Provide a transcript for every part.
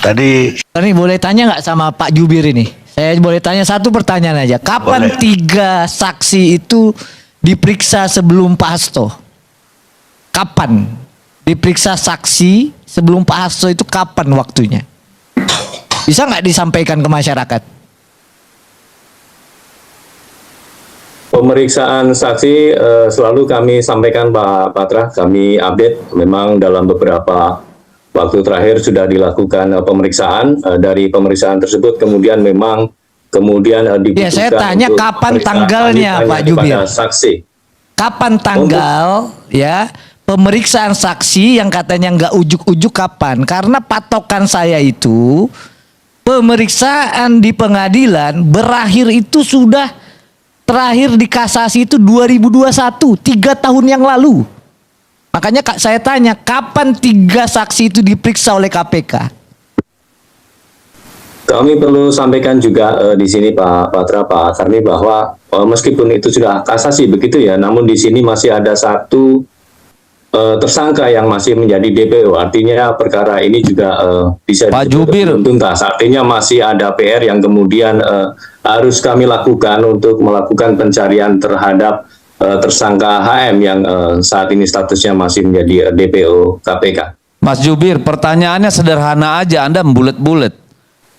Tadi Ini boleh tanya nggak sama Pak Jubir ini? Saya boleh tanya satu pertanyaan aja. Kapan Boleh. 3 saksi itu diperiksa sebelum Pak Hasto? Kapan diperiksa saksi sebelum Pak Hasto itu kapan waktunya? Bisa nggak disampaikan ke masyarakat? Pemeriksaan saksi selalu kami sampaikan Pak Patra, kami update. Memang dalam beberapa waktu terakhir sudah dilakukan pemeriksaan. Dari pemeriksaan tersebut kemudian memang Ya, dibutuhkan saya tanya untuk kapan pemeriksaan tanggalnya, lanjutannya Pak Jubir. kepada saksi. Kapan tanggal ya pemeriksaan saksi yang katanya nggak ujuk-ujuk kapan? Karena patokan saya itu pemeriksaan di pengadilan berakhir itu sudah terakhir di kasasi itu 2021, 3 tahun yang lalu. Makanya saya tanya, kapan 3 saksi itu diperiksa oleh KPK? Kami perlu sampaikan juga di sini Pak Patra, Pak Karni, bahwa meskipun itu sudah kasasi begitu ya, namun di sini masih ada satu tersangka yang masih menjadi DPO. Artinya perkara ini juga bisa Pak Jubir, belum tuntas. Artinya masih ada PR yang kemudian harus kami lakukan untuk melakukan pencarian terhadap tersangka HM yang saat ini statusnya masih menjadi DPO KPK. Mas Jubir, pertanyaannya sederhana aja, Anda membulet-bulet.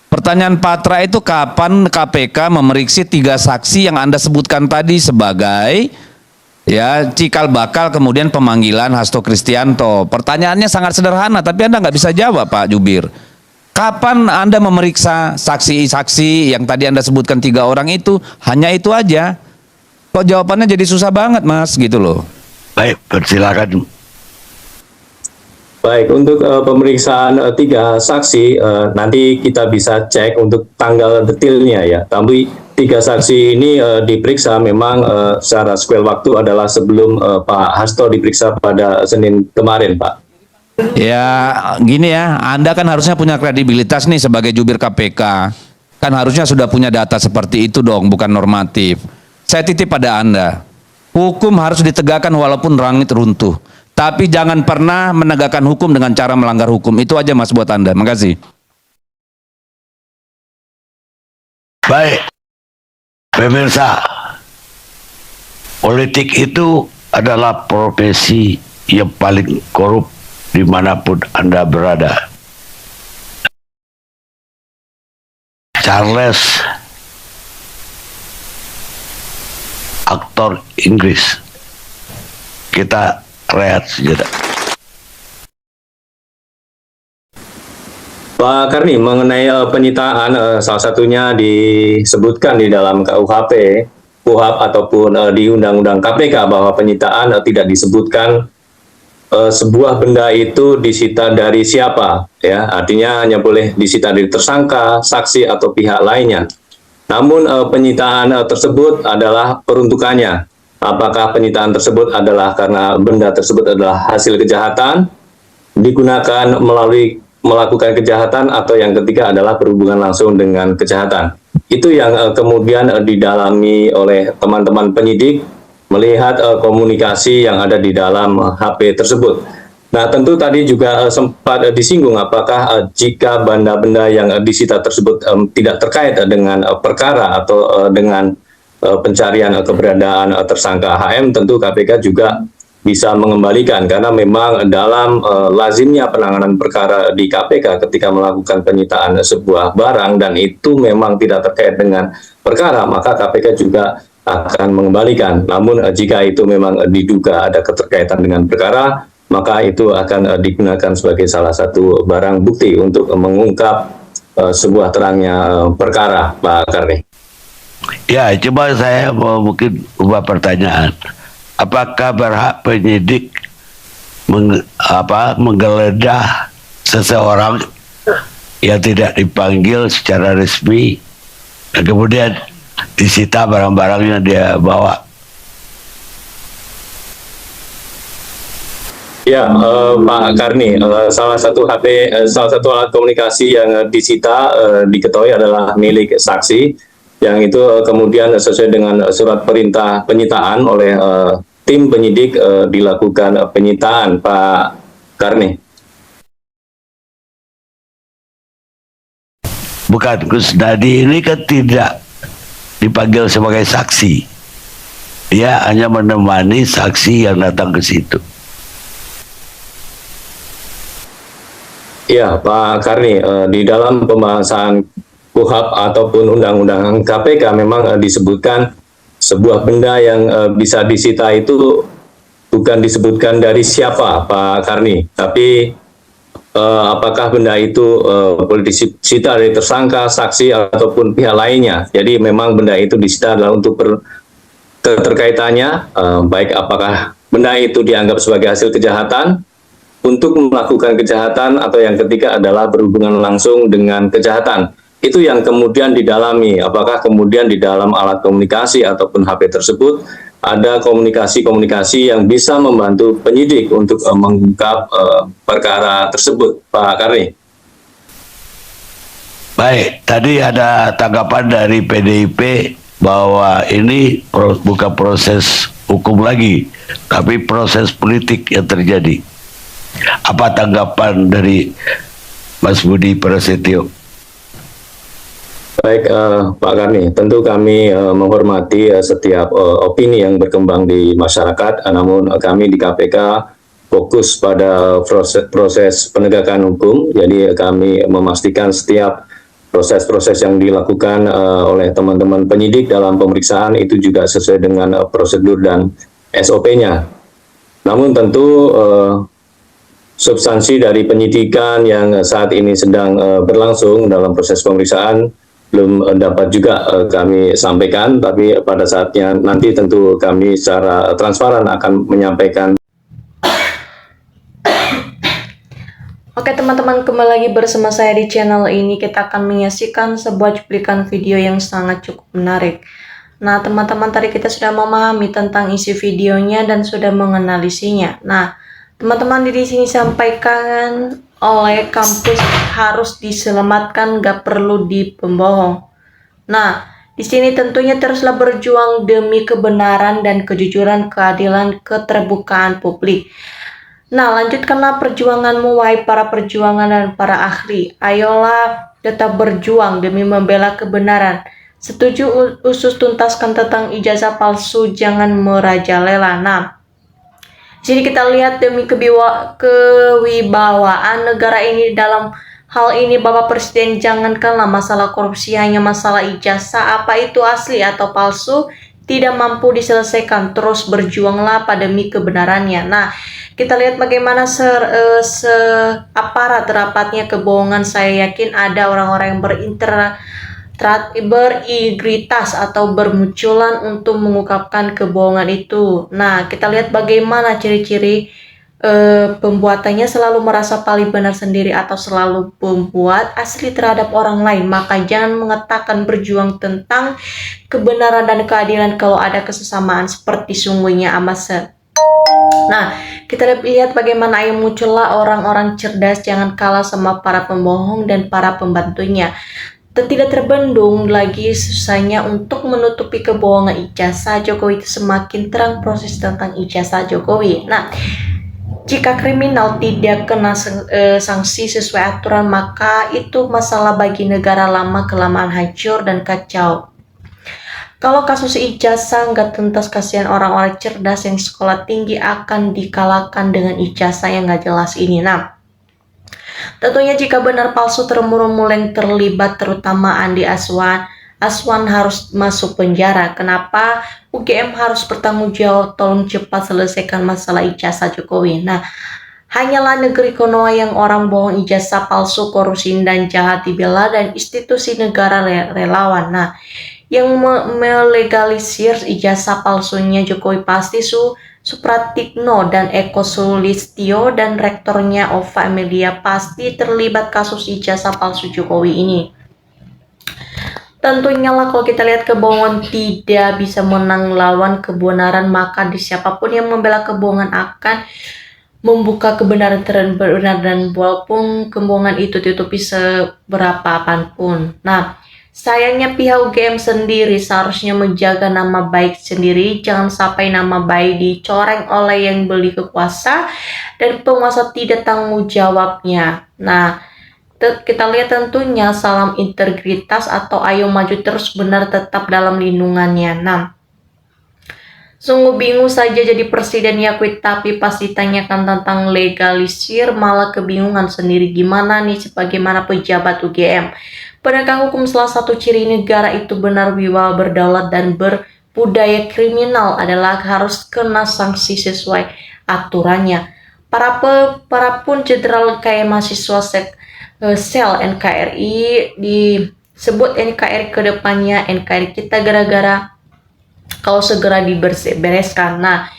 Pertanyaan Patra itu kapan KPK memeriksa 3 saksi yang Anda sebutkan tadi sebagai ya cikal bakal kemudian pemanggilan Hasto Kristianto. Pertanyaannya sangat sederhana, tapi Anda nggak bisa jawab, Pak Jubir. Kapan Anda memeriksa saksi-saksi yang tadi Anda sebutkan 3 orang itu? Hanya itu aja. Kok jawabannya jadi susah banget, Mas, gitu loh. baik, persilakan. Baik, untuk pemeriksaan 3 saksi nanti kita bisa cek untuk tanggal detailnya ya. Tapi 3 saksi ini diperiksa memang secara square waktu adalah sebelum Pak Hasto diperiksa pada Senin kemarin, Pak. Ya gini ya, Anda kan harusnya punya kredibilitas nih sebagai jubir KPK. Kan harusnya sudah punya data seperti itu dong, bukan normatif. Saya titip pada Anda, hukum harus ditegakkan walaupun langit runtuh. Tapi jangan pernah menegakkan hukum dengan cara melanggar hukum. Itu aja Mas buat Anda. Makasih. Baik, pemirsa, politik itu adalah profesi yang paling korup dimanapun Anda berada. Charles, aktor Inggris. Kita rehat sejenak. Pak Karni, mengenai penyitaan, salah satunya disebutkan di dalam KUHP, KUHP ataupun di Undang-Undang KPK bahwa penyitaan tidak disebutkan sebuah benda itu disita dari siapa, ya artinya hanya boleh disita dari tersangka, saksi atau pihak lainnya. Namun penyitaan tersebut adalah peruntukannya. Apakah penyitaan tersebut adalah karena benda tersebut adalah hasil kejahatan, digunakan melalui melakukan kejahatan, atau yang ketiga adalah berhubungan langsung dengan kejahatan. Itu yang kemudian didalami oleh teman-teman penyidik melihat komunikasi yang ada di dalam HP tersebut. Nah, tentu tadi juga sempat disinggung apakah jika benda-benda yang disita tersebut tidak terkait dengan perkara atau dengan pencarian keberadaan tersangka HM, tentu KPK juga bisa mengembalikan, karena memang dalam lazimnya penanganan perkara di KPK ketika melakukan penyitaan sebuah barang dan itu memang tidak terkait dengan perkara, maka KPK juga akan mengembalikan. Namun jika itu memang diduga ada keterkaitan dengan perkara, maka itu akan digunakan sebagai salah satu barang bukti untuk mengungkap sebuah terangnya perkara, Pak Karni. Ya, coba saya mau mungkin ubah pertanyaan. Apakah berhak penyidik menggeledah seseorang yang tidak dipanggil secara resmi dan kemudian disita barang-barang yang dia bawa? Ya, Pak Karni, salah satu alat komunikasi yang disita diketahui adalah milik saksi, yang itu kemudian sesuai dengan surat perintah penyitaan oleh tim penyidik dilakukan penyitaan, Pak Karni. bukan Kusnadi ini kan tidak dipanggil sebagai saksi. Dia hanya menemani saksi yang datang ke situ. Ya, Pak Karni, di dalam pembahasan KUHP ataupun Undang-Undang KPK memang disebutkan sebuah benda yang bisa disita itu bukan disebutkan dari siapa, Pak Karni, tapi apakah benda itu boleh disita dari tersangka, saksi, ataupun pihak lainnya. Jadi memang benda itu disita adalah untuk keterkaitannya, baik apakah benda itu dianggap sebagai hasil kejahatan, untuk melakukan kejahatan, atau yang ketiga adalah berhubungan langsung dengan kejahatan. Itu yang kemudian didalami, apakah kemudian di dalam alat komunikasi ataupun HP tersebut ada komunikasi-komunikasi yang bisa membantu penyidik untuk mengungkap perkara tersebut, Pak Karni. Baik, tadi ada tanggapan dari PDIP bahwa ini bukan proses hukum lagi, tapi proses politik yang terjadi. Apa tanggapan dari Mas Budi Prasetyo? Baik, Pak Karni, tentu kami menghormati setiap opini yang berkembang di masyarakat, namun kami di KPK fokus pada proses penegakan hukum, jadi kami memastikan setiap proses-proses yang dilakukan oleh teman-teman penyidik dalam pemeriksaan itu juga sesuai dengan prosedur dan SOP-nya. Namun tentu substansi dari penyidikan yang saat ini sedang berlangsung dalam proses pemeriksaan belum dapat juga kami sampaikan, tapi pada saatnya nanti tentu kami secara transparan akan menyampaikan. Oke teman-teman, kembali lagi bersama saya di channel ini. Kita akan menyaksikan sebuah cuplikan video yang sangat cukup menarik. Nah teman-teman, tadi kita sudah memahami tentang isi videonya dan sudah menganalisinya. Nah teman-teman, di sini sampaikan oleh kampus harus diselamatkan, gak perlu dipembohong. Nah, di sini tentunya teruslah berjuang demi kebenaran dan kejujuran, keadilan, keterbukaan publik. Nah, lanjutkanlah perjuanganmu, wahai para perjuangan dan para ahli. Ayolah tetap berjuang demi membela kebenaran. Setuju usus tuntaskan tentang ijazah palsu, jangan merajalela. Nah, jadi kita lihat demi kewibawaan negara ini dalam hal ini, Bapak Presiden, jangankanlah masalah korupsi, hanya masalah ijazah, apa itu asli atau palsu, tidak mampu diselesaikan. Terus berjuanglah pada demi kebenarannya. Nah, kita lihat bagaimana aparat rapatnya kebohongan. Saya yakin ada orang-orang yang berintegritas atau bermunculan untuk mengungkapkan kebohongan itu. Nah, kita lihat bagaimana ciri-ciri pembuatannya selalu merasa paling benar sendiri atau selalu membuat asli terhadap orang lain. Maka jangan mengatakan berjuang tentang kebenaran dan keadilan kalau ada kesesamaan seperti sungguhnya Amase. Nah, kita lihat bagaimana ayo muncullah orang-orang cerdas, jangan kalah sama para pembohong dan para pembantunya. Tidak terbendung lagi susahnya untuk menutupi kebohongan ijazah Jokowi itu semakin terang proses tentang ijazah Jokowi. Nah, jika kriminal tidak kena sanksi sesuai aturan, maka itu masalah bagi negara lama kelamaan hancur dan kacau. Kalau kasus ijazah nggak tuntas, kasihan orang-orang cerdas yang sekolah tinggi akan dikalahkan dengan ijazah yang nggak jelas ini. Nah, tentunya jika benar palsu termurung-muleng terlibat, terutama Andi Aswan harus masuk penjara. Kenapa UGM harus bertanggung jawab? Tolong cepat selesaikan masalah ijazah Jokowi. Nah, hanyalah negeri Konoha yang orang bohong, ijazah palsu, korupsi dan jahat dibela, dan institusi negara relawan. Nah, yang melegalisir ijazah palsunya Jokowi pasti Supratikno dan Eko Sulistyo, dan rektornya Ova Emilia pasti terlibat kasus ijazah palsu Jokowi ini. Tentunya lah kalau kita lihat kebohongan tidak bisa menang lawan kebenaran, maka di siapapun yang membela kebohongan akan membuka kebenaran terbenar, dan walaupun kebohongan itu ditutupi seberapa apapun. Nah, sayangnya pihak UGM sendiri seharusnya menjaga nama baik sendiri, jangan sampai nama baik dicoreng oleh yang beli kekuasa dan penguasa tidak tanggung jawabnya. Nah, kita lihat tentunya salam integritas atau ayo maju terus benar tetap dalam lindungannya. Nah, sungguh bingung saja jadi presiden ya Quit, tapi pas ditanyakan tentang legalisir malah kebingungan sendiri gimana nih sebagaimana pejabat UGM. Penegak hukum salah satu ciri negara itu benar wibawa berdaulat dan berbudaya kriminal adalah harus kena sanksi sesuai aturannya. Para pun jenderal kayak mahasiswa sel NKRI disebut NKRI ke depannya NKRI kita gara-gara kalau segera dibereskan. Nah,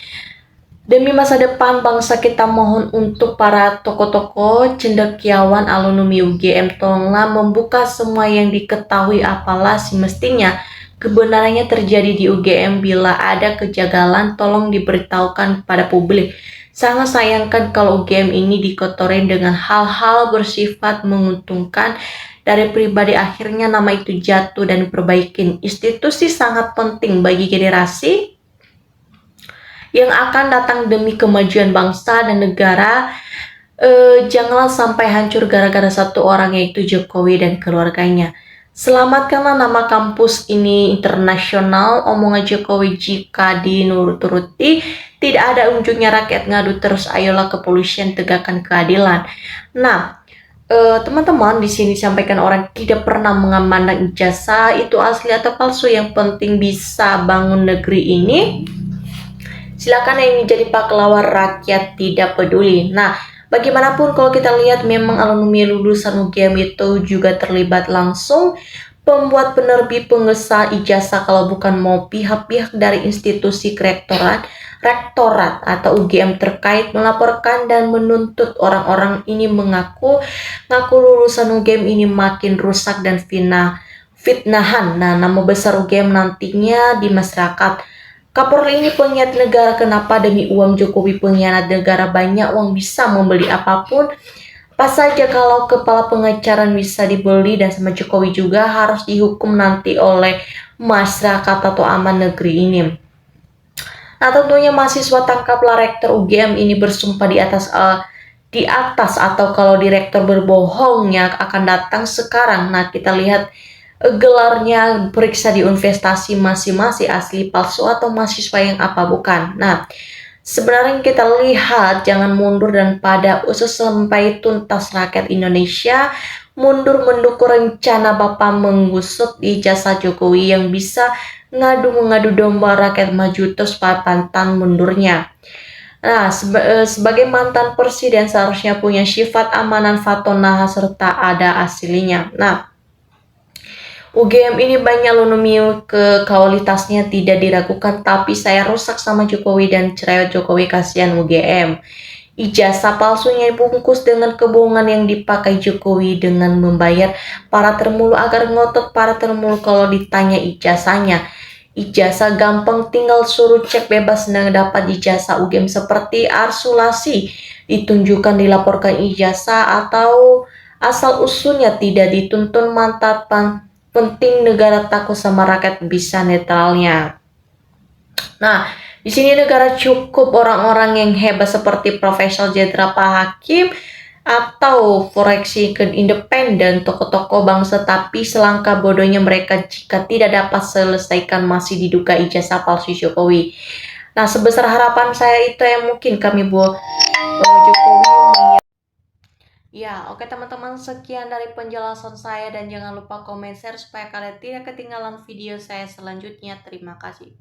demi masa depan bangsa kita mohon untuk para tokoh-tokoh cendekiawan alumni UGM tolonglah membuka semua yang diketahui apalah semestinya kebenarannya terjadi di UGM. Bila ada kejanggalan tolong diberitahukan kepada publik. Sangat sayangkan kalau UGM ini dikotorin dengan hal-hal bersifat menguntungkan dari pribadi, akhirnya nama itu jatuh dan perbaikin. Institusi sangat penting bagi generasi yang akan datang demi kemajuan bangsa dan negara. Janganlah sampai hancur gara-gara satu orang yaitu Jokowi dan keluarganya. Selamatkanlah nama kampus ini internasional. Omongan Jokowi jika dinurut-turuti tidak ada ujungnya, rakyat ngadu terus. Ayolah kepolisian tegakkan keadilan. Nah, teman-teman, di sini disampaikan orang tidak pernah memandang ijazah itu asli atau palsu. Yang penting bisa bangun negeri ini. Silakan yang ingin jadi pahlawan rakyat tidak peduli. Nah, bagaimanapun kalau kita lihat memang alumni lulusan UGM itu juga terlibat langsung pembuat penerbit pengesah ijazah kalau bukan mau pihak-pihak dari institusi rektorat atau UGM terkait melaporkan dan menuntut orang-orang ini ngaku lulusan UGM ini makin rusak dan fitnahan. Nah, nama besar UGM nantinya di masyarakat. Kapolri ini pengkhianat negara, kenapa demi uang Jokowi pengkhianat negara? Banyak uang bisa membeli apapun. Pas saja kalau kepala pengacara bisa dibeli dan sama Jokowi juga harus dihukum nanti oleh masyarakat atau aman negeri ini. Nah, tentunya mahasiswa tangkaplah rektor UGM ini bersumpah di atas atau kalau direktur berbohongnya akan datang sekarang. Nah, kita lihat gelarnya periksa di investasi masing-masing asli palsu atau mahasiswa yang apa bukan. Nah, sebenarnya kita lihat jangan mundur dan pada usus sampai tuntas rakyat Indonesia mundur mendukung rencana Bapak menggusur ijazah Jokowi yang bisa mengadu domba rakyat maju terus pantang mundurnya. Nah, sebagai mantan presiden seharusnya punya sifat amanan fatonah serta ada aslinya. Nah, UGM ini banyak alumni ke kualitasnya tidak diragukan, tapi saya rusak sama Jokowi dan cerewet Jokowi, kasihan UGM. Ijazah palsunya dibungkus dengan kebohongan yang dipakai Jokowi dengan membayar para termulu agar ngotot para termulu kalau ditanya ijazahnya. Ijazah gampang, tinggal suruh cek bebas dan dapat ijazah UGM seperti arsulasi. Ditunjukkan dilaporkan ijazah atau asal usulnya tidak dituntun mantapan. Penting negara takut sama rakyat bisa netralnya. Nah, di sini negara cukup orang-orang yang hebat seperti Profesor Jenderal Pak Hakim atau foreksi ke independen tokoh-tokoh bangsa, tapi selangkah bodohnya mereka jika tidak dapat selesaikan masih diduga ijazah palsu Jokowi. Nah, sebesar harapan saya itu yang mungkin kami buat Jokowi. Ya, oke teman-teman, sekian dari penjelasan saya dan jangan lupa komen share supaya kalian tidak ketinggalan video saya selanjutnya. Terima kasih.